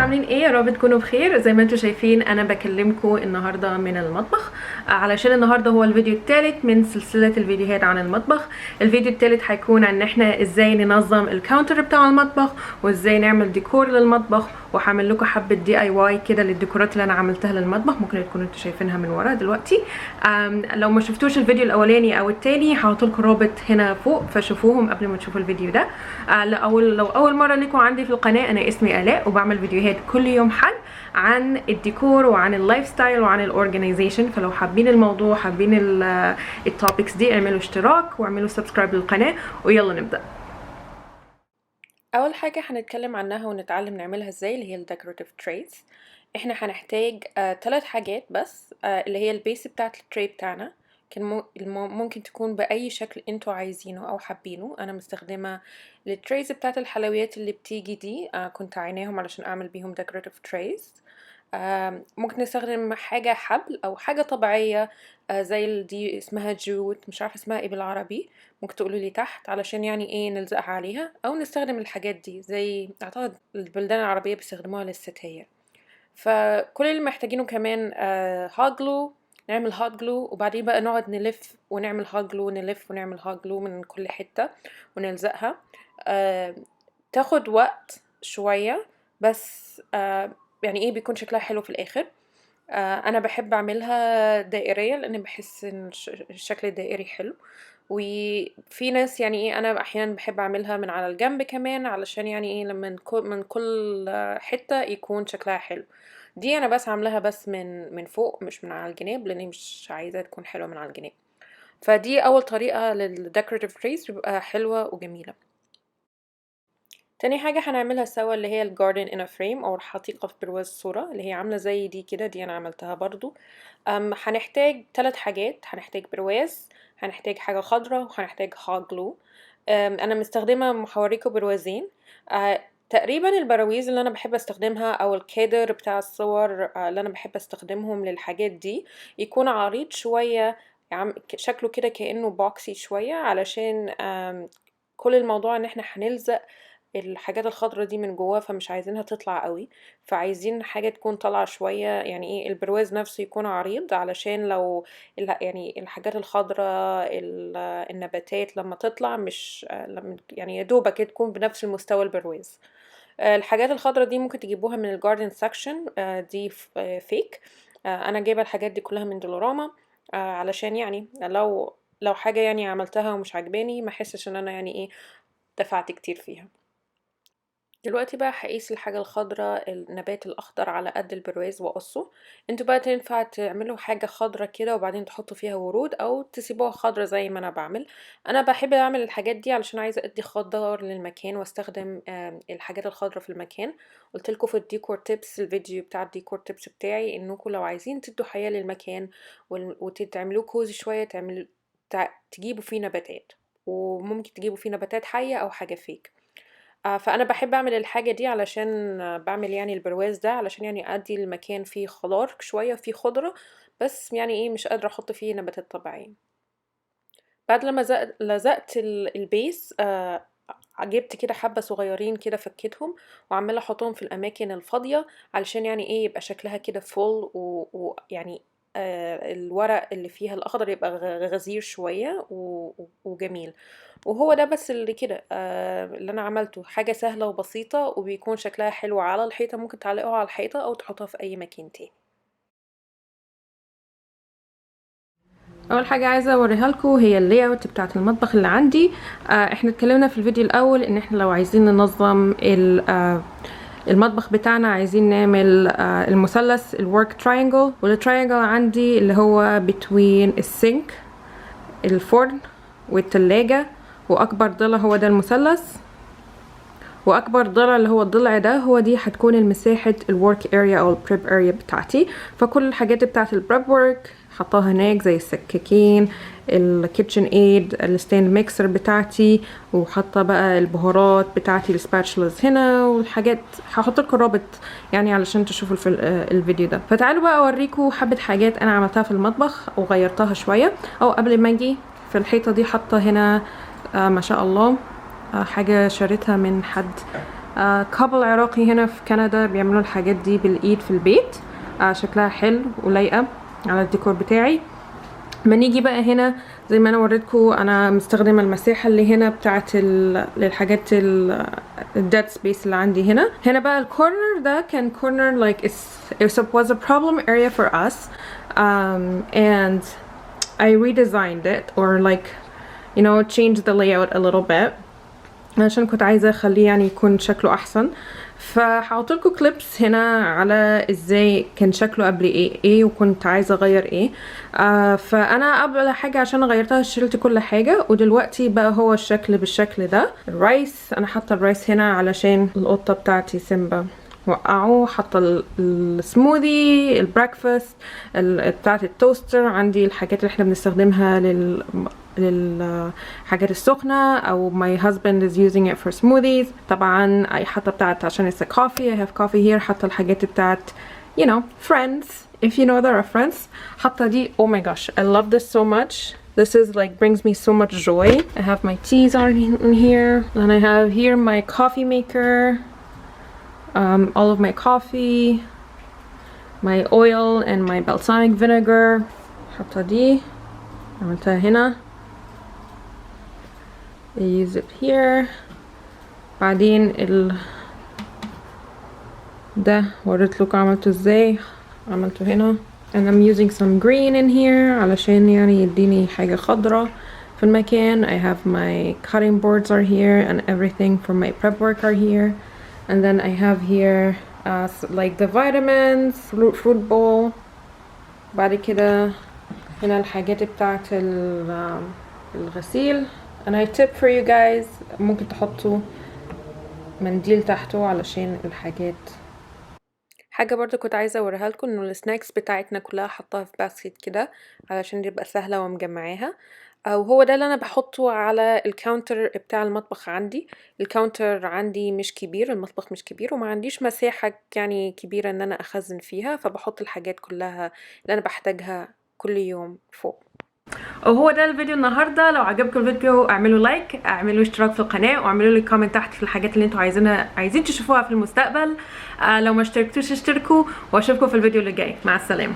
عاملين ايه؟ يا رب تكونوا بخير. زي ما انتم شايفين انا بكلمكم النهارده من المطبخ، علشان النهارده هو الفيديو الثالث من سلسله الفيديوهات عن المطبخ. الفيديو الثالث هيكون عن احنا ازاي ننظم الكاونتر بتاع المطبخ وازاي نعمل ديكور للمطبخ، وهعمل لكم حبه دي اي واي كده للديكورات اللي انا عملتها للمطبخ، ممكن تكونوا انتوا شايفينها من ورا دلوقتي. لو ما شفتوش الفيديو الاولاني او الثاني هحط لكم رابط هنا فوق فشوفوهم قبل ما تشوفوا الفيديو ده. لو اول مره ليكم عندي في القناه، انا اسمي آلاء وبعمل فيديوهات كل يوم حد عن الديكور وعن اللايف ستايل وعن الاورجنايزيشن. فلو حابين الموضوع، حابين التوبكس دي، اعملوا اشتراك واعملوا سبسكرايب للقناه ويلا نبدا. اول حاجه هنتكلم عنها ونتعلم نعملها ازاي اللي هي الديكوراتيف تريز. احنا هنحتاج 3 حاجات بس، اللي هي البيس بتاعت التري بتاعنا. ممكن تكون باي شكل انتوا عايزينه او حابينه. انا مستخدمه التريز بتاعت الحلويات اللي بتيجي دي، كنت عيناهم علشان اعمل بيهم ديكوراتيف تريز. ممكن نستخدم حاجه حبل او حاجه طبيعيه، زي دي اسمها جوت، مش عارفه اسمها ايه بالعربي، ممكن تقولوا لي تحت علشان يعني ايه نلزقها عليها، او نستخدم الحاجات دي زي اعتقد البلدان العربيه بيستخدموها للستاير. فكل اللي محتاجينه كمان هوت جلو، نعمل هوت جلو وبعدين بقى نقعد نلف ونعمل هوت جلو، نلف ونعمل هوت جلو من كل حته ونلزقها. تاخد وقت شويه بس يعني ايه بيكون شكلها حلو في الاخر. انا بحب اعملها دائريه لان بحس ان الشكل الدائري حلو. وفي ناس يعني ايه انا احيانا بحب اعملها من على الجنب كمان علشان يعني ايه لما من كل حته يكون شكلها حلو. دي انا بس عاملاها بس من فوق مش من على الجناب لاني مش عايزه تكون حلوه من على الجناب. فدي اول طريقه للديكوراتيف تريز، بيبقى حلوه وجميله. تاني حاجة هنعملها سوا اللي هي الجاردن ان فريم او الحديقة في برواز صورة، اللي هي عاملة زي دي كده، دي انا عملتها برضو. هنحتاج 3 حاجات، هنحتاج برواز، هنحتاج حاجة خضراء، وهنحتاج هوت جلو. انا مستخدمة هوريكم بروازين. تقريبا البراويز اللي انا بحب استخدمها او الكادر بتاع الصور اللي انا بحب استخدمهم للحاجات دي يكون عريض شوية، شكله كده كأنه بوكسي شوية، علشان كل الموضوع ان احنا هنلزق الحاجات الخضرا دي من جواه، فمش عايزينها تطلع قوي، فعايزين حاجة تكون طالعة شوية، يعني ايه البرواز نفسه يكون عريض علشان لو يعني الحاجات الخضرا النباتات لما تطلع مش يعني يدوبك تكون بنفس المستوى البرواز. الحاجات الخضرا دي ممكن تجيبوها من الجاردن سكشن، دي فيك. انا جايبه الحاجات دي كلها من دولوراما، علشان يعني لو حاجه يعني عملتها ومش عجباني ما احسش ان انا يعني ايه دفعت كتير فيها. دلوقتي بقى هقيس الحاجة الخضراء، النبات الأخضر على قد البرواز وأقصه. انتوا بقى تنفع تعملوا حاجة خضراء كده وبعدين تحطوا فيها ورود أو تسيبوها خضراء زي ما أنا بعمل. أنا بحب أعمل الحاجات دي علشان عايزة أدي خضار للمكان واستخدم الحاجات الخضراء في المكان. قلتلكوا في الديكور تيبس، الفيديو بتاع الديكور تيبس بتاعي، انكم لو عايزين تدوا حياة للمكان وتعملوه كوزي شوية، تجيبوا فيه نباتات، وممكن تجيبوا فيه نباتات حية أو حاجة فيك. فأنا باحب أعمل الحاجة دي علشان باعمل يعني البرواز ده علشان يعني أدّي المكان فيه خضار شوية، فيه خضرة، بس يعني إيه مش قادرة أحط فيه نباتات طبيعية. بعد لمّا لزقت البيس، جبت كده حبة صغيرين كده فكيتهم وعمّالة أحطهم في الأماكن الفاضية علشان يعني إيه يبقى شكلها كده full ويعني الورق اللي فيها الأخضر يبقى غزير شوية وجميل. وهو ده بس اللي كده اللي أنا عملته، حاجة سهلة وبسيطة وبيكون شكلها حلو على الحيطة، ممكن تعلقوها على الحيطة أو تحطوها في أي مكان تاني. اول حاجه عايزه اوريها لكم هي اللاي اوت بتاعه المطبخ اللي عندي. احنا اتكلمنا في الفيديو الاول ان احنا لو عايزين ننظم المطبخ بتاعنا، عايزين نعمل المثلث الورك تراينجل، والتراينجل عندي اللي هو between السينك، الفرن والتلاجة، واكبر ضلع هو ده المثلث، واكبر ضلع اللي هو الضلع ده هو دي هتكون المساحه الورك اريا او البريب اريا بتاعتي. فكل الحاجات بتاعت البريب ورك حطاها هناك زي السكاكين، الكيتشن ايد، الستاند ميكسر بتاعتي، وحاطه بقى البهارات بتاعتي، السباتشلز هنا والحاجات. هحط لكم رابط يعني علشان تشوفوا في الفيديو ده. فتعالوا بقى اوريكم حبه حاجات انا عملتها في المطبخ وغيرتها شويه. او قبل ما اجي في الحيطه دي حاطه هنا ما شاء الله حاجه شريتها من حد كابل عراقي هنا في كندا بيعملوا الحاجات دي بالايد في البيت. شكلها حلو ولايقه على الديكور بتاعي. ما نيجي بقى هنا زي ما انا وريتكم، انا مستخدمه المساحه اللي هنا بتاعه للحاجات الديد سبيس اللي عندي هنا. هنا بقى الكورنر ده كان كورنر like it was a problem area for us, and I redesigned it or like changed the layout a little bit عشان كنت عايزه اخليه يعني يكون شكله احسن. فهحط لكم كليبس هنا على ازاي كان شكله قبل ايه وكنت عايزه اغير ايه. فانا قبل حاجه عشان غيرتها شلت كل حاجه، ودلوقتي بقى هو الشكل بالشكل ده. الرايس انا حاطه الرايس هنا علشان القطه بتاعتي سيمبا وقعوا. حاطه السموذي، البريكفاست بتاعت التوستر، عندي الحاجات اللي احنا بنستخدمها للحاجات السخنة، او my husband is using it for smoothies. طبعا حاطة بتاعت عشان it's a coffee, I have coffee here. حاطة الحاجات بتاعت friends, if you know there are friends. حاطة دي, oh my gosh, I love this so much. This is like brings me so much joy. I have my teas in here, and I have here my coffee maker, all of my coffee, my oil and my balsamic vinegar. حاطة دي عملتها هنا. I use it here. بعدين ده وريت لكم عملته ازاي، عملته هنا. and I'm using some green in here علشان يعني يديني حاجة خضرة في المكان. I have my cutting boards are here and everything for my prep work are here. And then I have here like the vitamins, fruit bowl. بعد كده هنا الحاجات بتاعت الغسيل. and I tip for you guys, ممكن تحطوا منديل تحته علشان الحاجات. حاجة برضو كنت عايزة اوريها لكم، انه السناكس بتاعتنا كلها حطها في باسكت كده علشان يبقى سهلة ومجمعاها. وهو ده اللي انا بحطه على الكاونتر بتاع المطبخ عندي. الكاونتر عندي مش كبير، المطبخ مش كبير، وما عنديش مساحة يعني كبيرة ان انا اخزن فيها، فبحط الحاجات كلها اللي انا بحتاجها كل يوم فوق. وهو ده الفيديو النهارده. لو عجبكم الفيديو اعملوا لايك، اعملوا اشتراك في القناه، واعملوا لي كومنت تحت في الحاجات اللي انتوا عايزين تشوفوها في المستقبل. لو ما اشتركتوش اشتركوا، واشوفكم في الفيديو اللي جاي. مع السلامه.